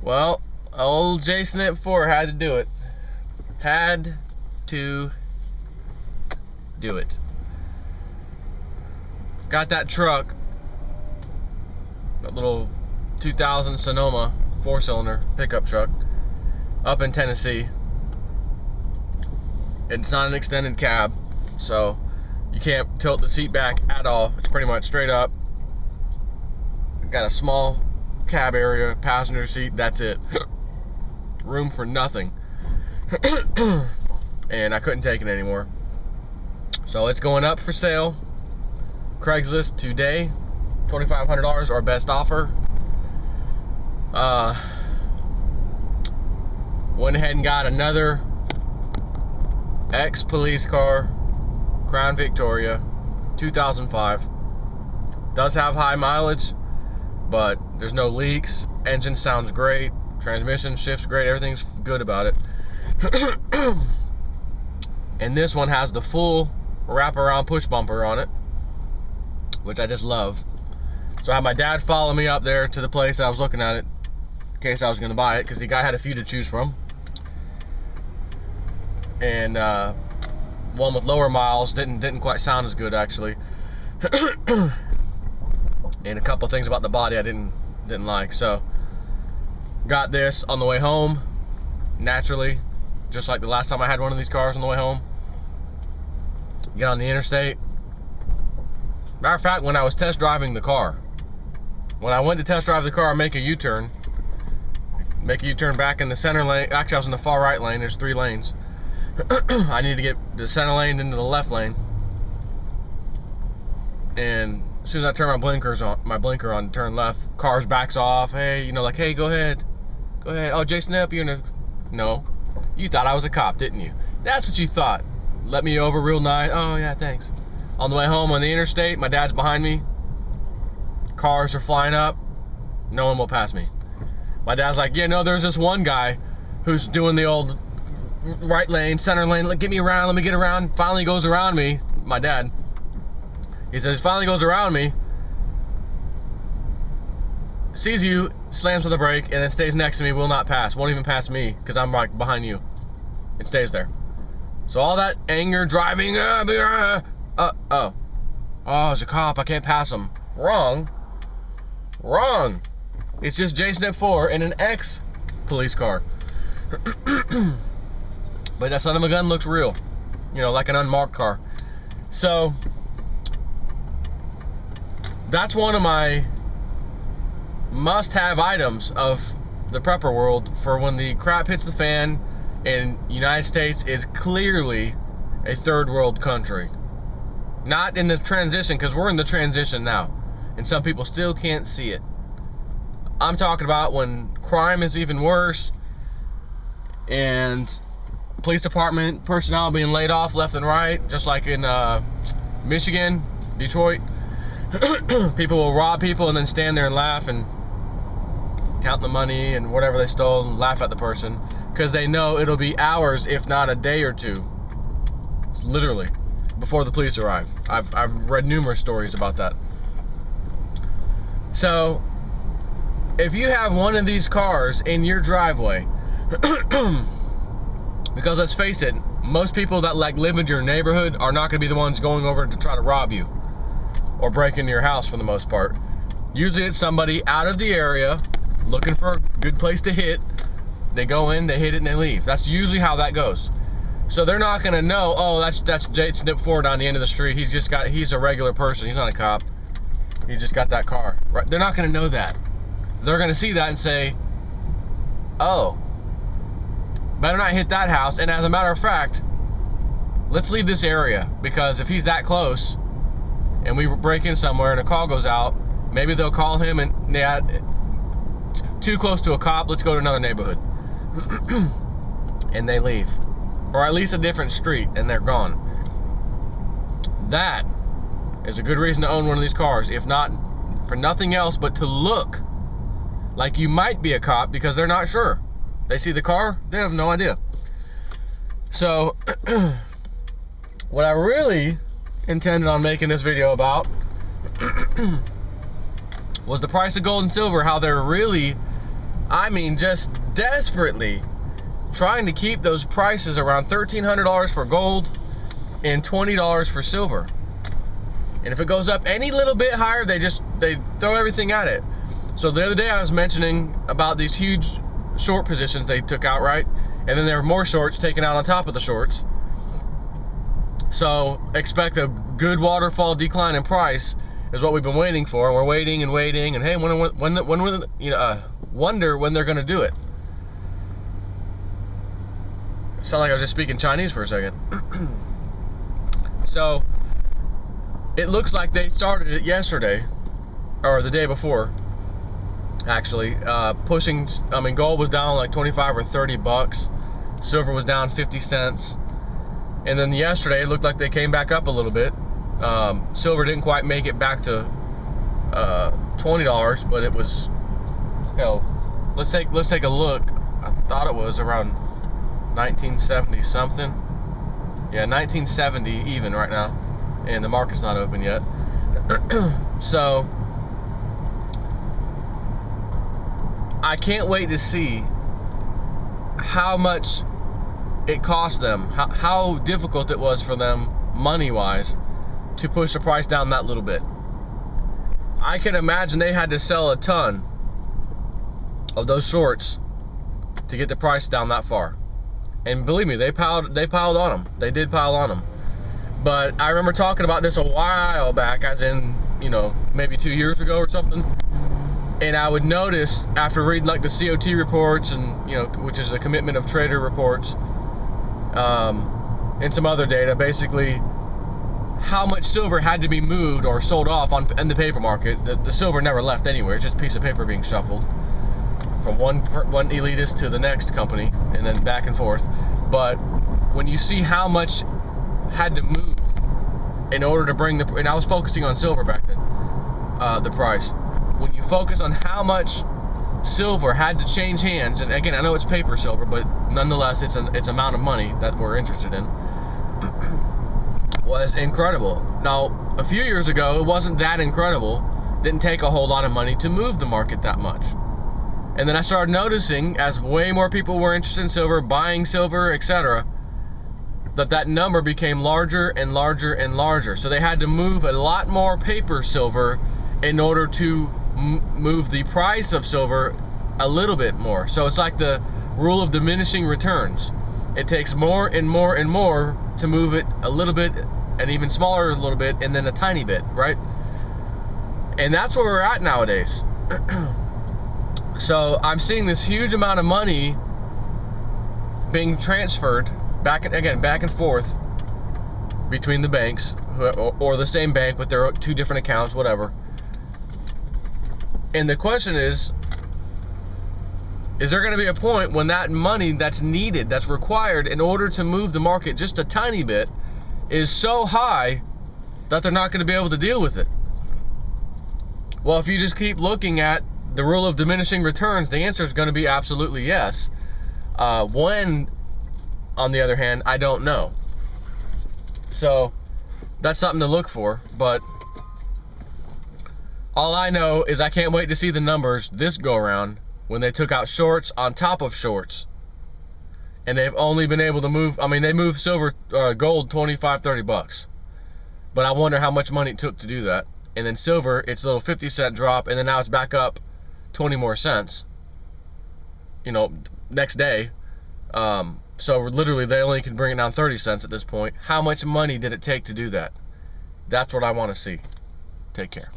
Well, old Jason at 4 had to do it. Had to do it. Got that truck, that little 2000 Sonoma 4-cylinder pickup truck, up in Tennessee. It's not an extended cab, so you can't tilt the seat back at all. It's pretty much straight up. Got a small cab area, passenger seat, that's it. Room for nothing. And I couldn't take it anymore. So it's going up for sale. Craigslist today, $2,500, our best offer. Went ahead and got another ex-police car, Crown Victoria, 2005. Does have high mileage, but there's no leaks. Engine sounds great. Transmission shifts great. Everything's good about it. And this one has the full wraparound push bumper on it, which I just love. So I had my dad follow me up there to the place I was looking at it in case I was going to buy it, because the guy had a few to choose from. And one with lower miles didn't quite sound as good, actually. And a couple things about the body I didn't like. So got this on the way home, naturally, just like the last time I had one of these cars on the way home. Get on the interstate. Matter of fact, when I was test driving the car, when I went to test drive the car, make a U-turn back in the center lane. Actually, I was in the far right lane. There's 3 lanes. I need to get the center lane into the left lane, and as soon as I turn my blinker on, turn left, cars backs off. Hey, like, hey, go ahead. Oh, Jason up, no, you thought I was a cop, didn't you? That's what you thought. Let me over real nice. Oh yeah, thanks. On the way home on the interstate, my dad's behind me. Cars are flying up. No one will pass me. My dad's like, yeah, no, there's this one guy who's doing the old right lane, center lane, get me around, let me get around. Finally goes around me, my dad. He says, finally goes around me, sees you, slams on the brake, and then stays next to me, will not pass, won't even pass me, because I'm right behind you. It stays there. So all that anger, driving, oh, it's a cop, I can't pass him. Wrong. It's just Jason at 4 in an ex-police car. But that son of a gun looks real, like an unmarked car. So that's one of my must-have items of the prepper world for when the crap hits the fan and United States is clearly a third world country. Not in the transition, because we're in the transition now, and some people still can't see it. I'm talking about when crime is even worse, and police department personnel being laid off left and right, just like in Michigan, Detroit. People will rob people and then stand there and laugh and count the money and whatever they stole and laugh at the person, because they know it'll be hours, if not a day or two, literally, before the police arrive. I've read numerous stories about that. So if you have one of these cars in your driveway, because let's face it, most people that live in your neighborhood are not going to be the ones going over to try to rob you or break into your house for the most part. Usually it's somebody out of the area looking for a good place to hit. They go in, they hit it, and they leave. That's usually how that goes. So they're not going to know, oh, that's Jason at 4 down the end of the street. He's a regular person. He's not a cop. He's just got that car. Right? They're not going to know that. They're going to see that and say, oh, better not hit that house. And as a matter of fact, let's leave this area, because if he's that close and we break in somewhere and a call goes out, maybe they'll call him and too close to a cop, let's go to another neighborhood. And they leave, or at least a different street, and they're gone. That is a good reason to own one of these cars, if not for nothing else but to look like you might be a cop, because they're not sure. They see the car, they have no idea. So what I really intended on making this video about was the price of gold and silver, how they're really I mean, just desperately trying to keep those prices around $1,300 for gold and $20 for silver. And if it goes up any little bit higher, they throw everything at it. So the other day I was mentioning about these huge short positions they took out, right? And then there were more shorts taken out on top of the shorts. So expect a good waterfall decline in price is what we've been waiting for. And we're waiting and waiting, and hey, wonder when they're gonna do it. Sound like I was just speaking Chinese for a second. So it looks like they started it yesterday, or the day before, actually, pushing. I mean, gold was down like 25 or 30 bucks, silver was down 50 cents, and then yesterday it looked like they came back up a little bit. Silver didn't quite make it back to $20, but it was, you know, let's take a look. I thought it was around 1970 something. Yeah, 1970 even right now, and the market's not open yet. So I can't wait to see how much it cost them, how difficult it was for them money-wise to push the price down that little bit. I can imagine they had to sell a ton of those shorts to get the price down that far. And believe me, they piled on them. They did pile on them. But I remember talking about this a while back, as in, you know, maybe 2 years ago or something. And I would notice after reading like the COT reports, and you know, which is the commitment of trader reports, and some other data, basically how much silver had to be moved or sold off in the paper market. The silver never left anywhere. It's just a piece of paper being shuffled from one elitist to the next company, and then back and forth. But when you see how much had to move in order to bring and I was focusing on silver back then, the price. When you focus on how much silver had to change hands, and again, I know it's paper silver, but nonetheless, it's amount of money that we're interested in, was incredible. Now, a few years ago, it wasn't that incredible. Didn't take a whole lot of money to move the market that much. And then I started noticing, as way more people were interested in silver, buying silver, etc., that number became larger and larger and larger. So they had to move a lot more paper silver in order to move the price of silver a little bit more. So it's like the rule of diminishing returns. It takes more and more and more to move it a little bit, and even smaller a little bit, and then a tiny bit, right? And that's where we're at nowadays. So I'm seeing this huge amount of money being transferred back and forth between the banks, or the same bank with their two different accounts, whatever. And the question is there going to be a point when that money that's needed, that's required in order to move the market just a tiny bit, is so high that they're not going to be able to deal with it? Well, if you just keep looking at the rule of diminishing returns, the answer is going to be absolutely yes. When, on the other hand, I don't know. So that's something to look for. But all I know is I can't wait to see the numbers this go around, when they took out shorts on top of shorts, and they've only been able to move, I mean, they moved silver, gold 25, 30 bucks, but I wonder how much money it took to do that. And then silver, it's a little 50-cent drop, and then now it's back up 20 more cents, you know, next day. So literally they only can bring it down 30 cents at this point. How much money did it take to do that? That's what I want to see. Take care.